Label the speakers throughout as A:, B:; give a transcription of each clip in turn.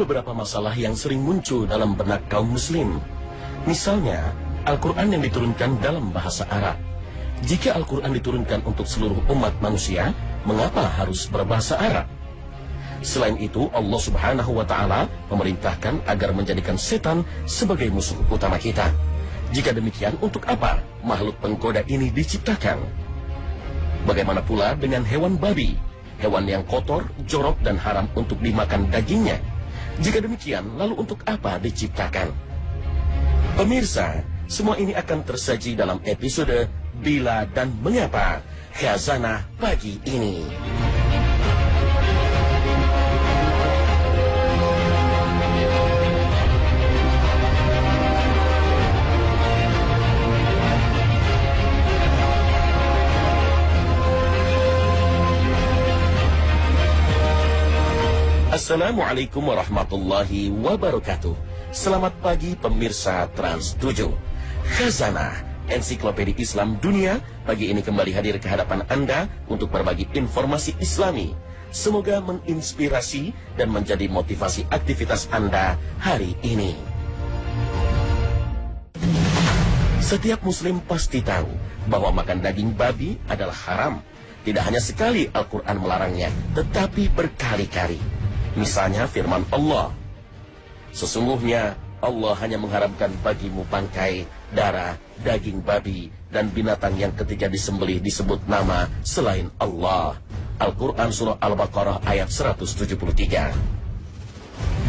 A: beberapa masalah yang sering muncul dalam benak kaum muslim. Misalnya, Al-Quran yang diturunkan dalam bahasa Arab. Jika Al-Quran diturunkan untuk seluruh umat manusia, mengapa harus berbahasa Arab? Selain itu, Allah Subhanahu wa Ta'ala memerintahkan agar menjadikan setan sebagai musuh utama kita. Jika demikian, untuk apa makhluk penggoda ini diciptakan? Bagaimana pula dengan hewan babi, hewan yang kotor, jorok, dan haram untuk dimakan dagingnya? Jika demikian, lalu untuk apa diciptakan? Pemirsa, semua ini akan tersaji dalam episode Bila dan Mengapa Khazanah pagi ini. Assalamualaikum warahmatullahi wabarakatuh. Selamat pagi pemirsa Trans 7. Khazanah, ensiklopedia Islam dunia, pagi ini kembali hadir ke hadapan Anda untuk berbagi informasi Islami. Semoga menginspirasi dan menjadi motivasi aktivitas Anda hari ini. Setiap muslim pasti tahu bahwa makan daging babi adalah haram. Tidak hanya sekali Al-Quran melarangnya, tetapi berkali-kali. Misalnya firman Allah, sesungguhnya Allah hanya mengharamkan bagimu bangkai, darah, daging babi, dan binatang yang ketika disembelih disebut nama selain Allah. Al-Quran Surah Al-Baqarah ayat 173.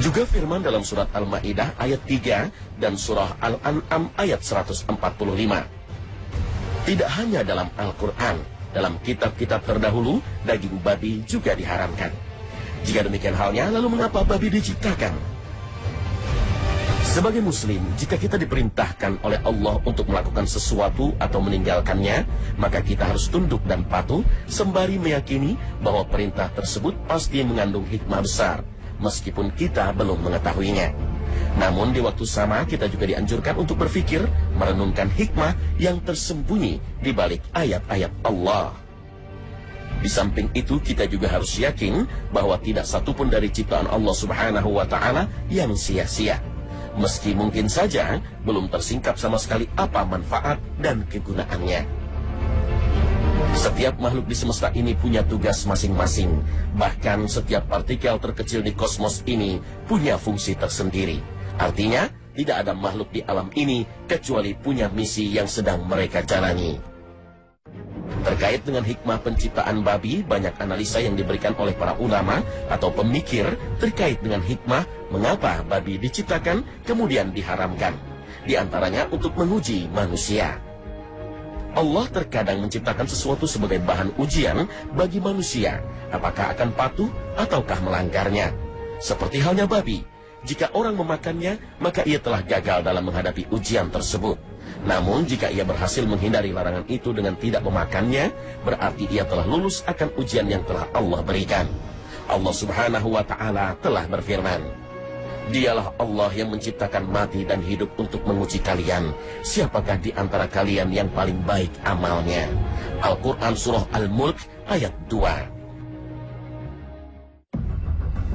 A: Juga firman dalam surat Al-Ma'idah ayat 3 dan surah Al-An'am ayat 145. Tidak hanya dalam Al-Quran, dalam kitab-kitab terdahulu, daging babi juga diharamkan. Jika demikian halnya, lalu mengapa babi diciptakan? Sebagai muslim, jika kita diperintahkan oleh Allah untuk melakukan sesuatu atau meninggalkannya, maka kita harus tunduk dan patuh, sembari meyakini bahwa perintah tersebut pasti mengandung hikmah besar, meskipun kita belum mengetahuinya. Namun di waktu sama, kita juga dianjurkan untuk berpikir, merenungkan hikmah yang tersembunyi di balik ayat-ayat Allah. Di samping itu, kita juga harus yakin bahwa tidak satupun dari ciptaan Allah Subhanahu wa Ta'ala yang sia-sia. Meski mungkin saja belum tersingkap sama sekali apa manfaat dan kegunaannya. Setiap makhluk di semesta ini punya tugas masing-masing. Bahkan setiap partikel terkecil di kosmos ini punya fungsi tersendiri. Artinya, tidak ada makhluk di alam ini kecuali punya misi yang sedang mereka jalani. Terkait dengan hikmah penciptaan babi, banyak analisa yang diberikan oleh para ulama atau pemikir terkait dengan hikmah mengapa babi diciptakan kemudian diharamkan. Di antaranya untuk menguji manusia. Allah terkadang menciptakan sesuatu sebagai bahan ujian bagi manusia, apakah akan patuh ataukah melanggarnya. Seperti halnya babi, jika orang memakannya, maka ia telah gagal dalam menghadapi ujian tersebut. Namun jika ia berhasil menghindari larangan itu dengan tidak memakannya, berarti ia telah lulus akan ujian yang telah Allah berikan. Allah Subhanahu wa Ta'ala telah berfirman, Dialah Allah yang menciptakan mati dan hidup untuk menguji kalian. Siapakah di antara kalian yang paling baik amalnya? Al-Quran Surah Al-Mulk ayat 2.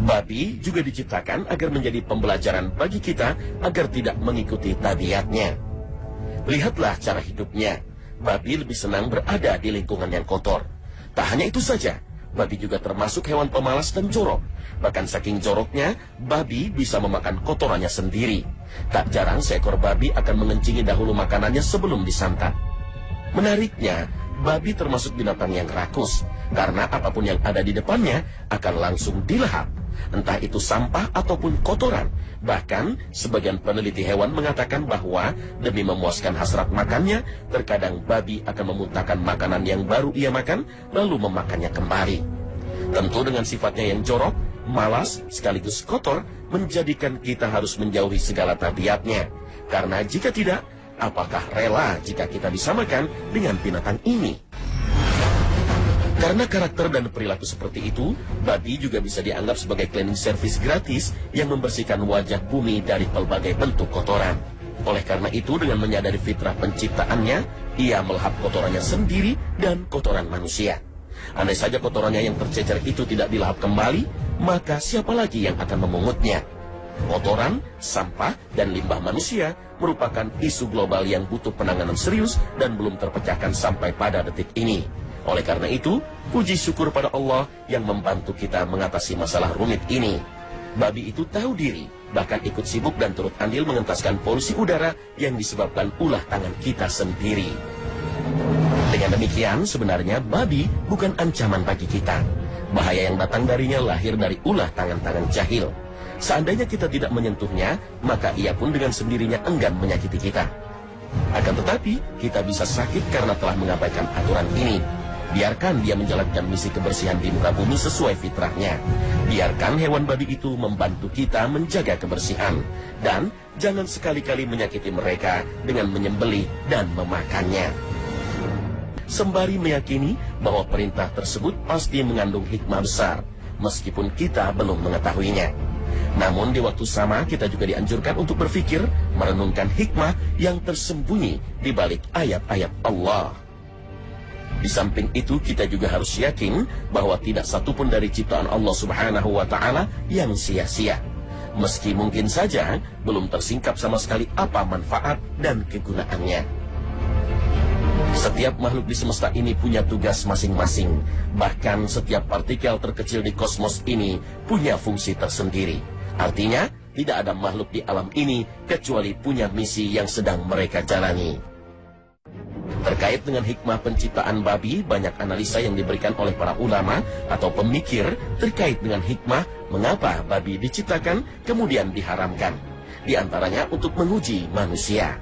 A: Babi juga diciptakan agar menjadi pembelajaran bagi kita agar tidak mengikuti tabiatnya. Lihatlah cara hidupnya. Babi lebih senang berada di lingkungan yang kotor. Tak hanya itu saja, babi juga termasuk hewan pemalas dan jorok. Bahkan saking joroknya, babi bisa memakan kotorannya sendiri. Tak jarang seekor babi akan mengencingi dahulu makanannya sebelum disantap. Menariknya, babi termasuk binatang yang rakus, karena apapun yang ada di depannya akan langsung dilahap. Entah itu sampah ataupun kotoran. Bahkan, sebagian peneliti hewan mengatakan bahwa demi memuaskan hasrat makannya, terkadang babi akan memuntahkan makanan yang baru ia makan, lalu memakannya kembali. Tentu dengan sifatnya yang jorok, malas, sekaligus kotor, menjadikan kita harus menjauhi segala tabiatnya. Karena jika tidak, apakah rela jika kita disamakan dengan binatang ini? Karena karakter dan perilaku seperti itu, babi juga bisa dianggap sebagai cleaning service gratis yang membersihkan wajah bumi dari pelbagai bentuk kotoran. Oleh karena itu, dengan menyadari fitrah penciptaannya, ia melahap kotorannya sendiri dan kotoran manusia. Andai saja kotorannya yang tercecer itu tidak dilahap kembali, maka siapa lagi yang akan memungutnya? Kotoran, sampah, dan limbah manusia merupakan isu global yang butuh penanganan serius dan belum terpecahkan sampai pada detik ini. Oleh karena itu, puji syukur pada Allah yang membantu kita mengatasi masalah rumit ini. Babi itu tahu diri, bahkan ikut sibuk dan turut andil mengentaskan polusi udara yang disebabkan ulah tangan kita sendiri. Dengan demikian, sebenarnya babi bukan ancaman bagi kita. Bahaya yang datang darinya lahir dari ulah tangan-tangan jahil. Seandainya kita tidak menyentuhnya, maka ia pun dengan sendirinya enggan menyakiti kita. Akan tetapi, kita bisa sakit karena telah mengabaikan aturan ini. Biarkan dia menjalankan misi kebersihan di muka bumi sesuai fitrahnya. Biarkan hewan babi itu membantu kita menjaga kebersihan. Dan jangan sekali-kali menyakiti mereka dengan menyembelih dan memakannya. Sembari meyakini bahwa perintah tersebut pasti mengandung hikmah besar, meskipun kita belum mengetahuinya. Namun di waktu sama kita juga dianjurkan untuk berpikir, merenungkan hikmah yang tersembunyi di balik ayat-ayat Allah. Di samping itu kita juga harus yakin bahwa tidak satupun dari ciptaan Allah Subhanahu wa Ta'ala yang sia-sia. Meski mungkin saja belum tersingkap sama sekali apa manfaat dan kegunaannya. Setiap makhluk di semesta ini punya tugas masing-masing. Bahkan setiap partikel terkecil di kosmos ini punya fungsi tersendiri. Artinya, tidak ada makhluk di alam ini kecuali punya misi yang sedang mereka jalani. Terkait dengan hikmah penciptaan babi, banyak analisa yang diberikan oleh para ulama atau pemikir terkait dengan hikmah mengapa babi diciptakan kemudian diharamkan. Di antaranya untuk menguji manusia.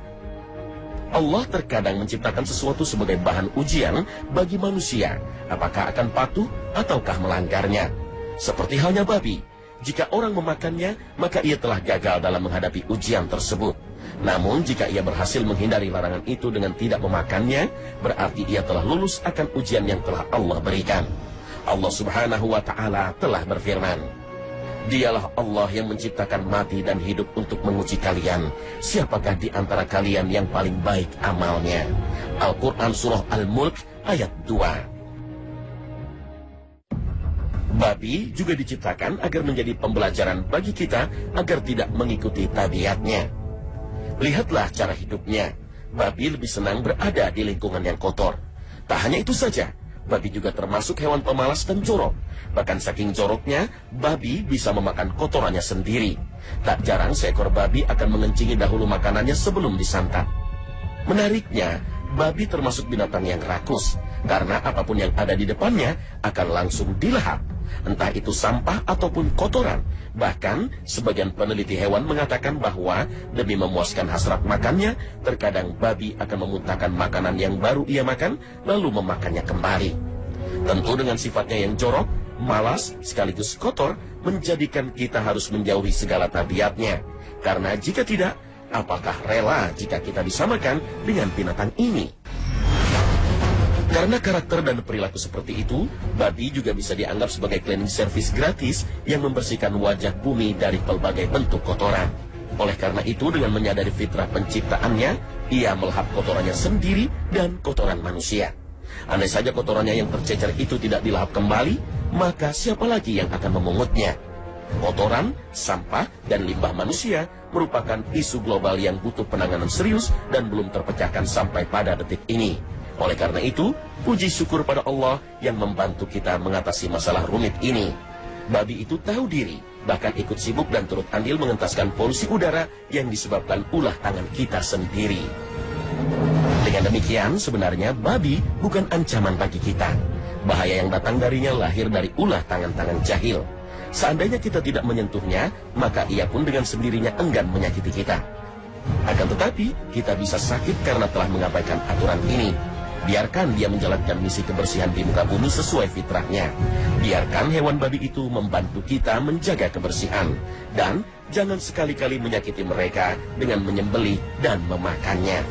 A: Allah terkadang menciptakan sesuatu sebagai bahan ujian bagi manusia, apakah akan patuh ataukah melanggarnya. Seperti halnya babi. Jika orang memakannya, maka ia telah gagal dalam menghadapi ujian tersebut. Namun, jika ia berhasil menghindari larangan itu dengan tidak memakannya, berarti ia telah lulus akan ujian yang telah Allah berikan. Allah Subhanahu wa Ta'ala telah berfirman, "Dialah Allah yang menciptakan mati dan hidup untuk menguji kalian. Siapakah di antara kalian yang paling baik amalnya?" Al-Quran Surah Al-Mulk ayat 2. Babi juga diciptakan agar menjadi pembelajaran bagi kita agar tidak mengikuti tabiatnya. Lihatlah cara hidupnya. Babi lebih senang berada di lingkungan yang kotor. Tak hanya itu saja, babi juga termasuk hewan pemalas dan jorok. Bahkan saking joroknya, babi bisa memakan kotorannya sendiri. Tak jarang seekor babi akan mengencingi dahulu makanannya sebelum disantap. Menariknya, babi termasuk binatang yang rakus, karena apapun yang ada di depannya akan langsung dilahap. Entah itu sampah ataupun kotoran. Bahkan, sebagian peneliti hewan mengatakan bahwa demi memuaskan hasrat makannya, terkadang babi akan memuntahkan makanan yang baru ia makan, lalu memakannya kembali. Tentu dengan sifatnya yang jorok, malas, sekaligus kotor, menjadikan kita harus menjauhi segala tabiatnya. Karena jika tidak, apakah rela jika kita disamakan dengan binatang ini? Karena karakter dan perilaku seperti itu, babi juga bisa dianggap sebagai cleaning service gratis yang membersihkan wajah bumi dari pelbagai bentuk kotoran. Oleh karena itu, dengan menyadari fitrah penciptaannya, ia melahap kotorannya sendiri dan kotoran manusia. Andai saja kotorannya yang tercecer itu tidak dilahap kembali, maka siapa lagi yang akan memungutnya? Kotoran, sampah, dan limbah manusia merupakan isu global yang butuh penanganan serius dan belum terpecahkan sampai pada detik ini. Oleh karena itu, puji syukur pada Allah yang membantu kita mengatasi masalah rumit ini. Babi itu tahu diri, bahkan ikut sibuk dan turut andil mengentaskan polusi udara yang disebabkan ulah tangan kita sendiri. Dengan demikian, sebenarnya babi bukan ancaman bagi kita. Bahaya yang datang darinya lahir dari ulah tangan-tangan jahil. Seandainya kita tidak menyentuhnya, maka ia pun dengan sendirinya enggan menyakiti kita. Akan tetapi, kita bisa sakit karena telah mengabaikan aturan ini. Biarkan dia menjalankan misi kebersihan di muka bumi sesuai fitrahnya. Biarkan hewan babi itu membantu kita menjaga kebersihan. Dan jangan sekali-kali menyakiti mereka dengan menyembelih dan memakannya.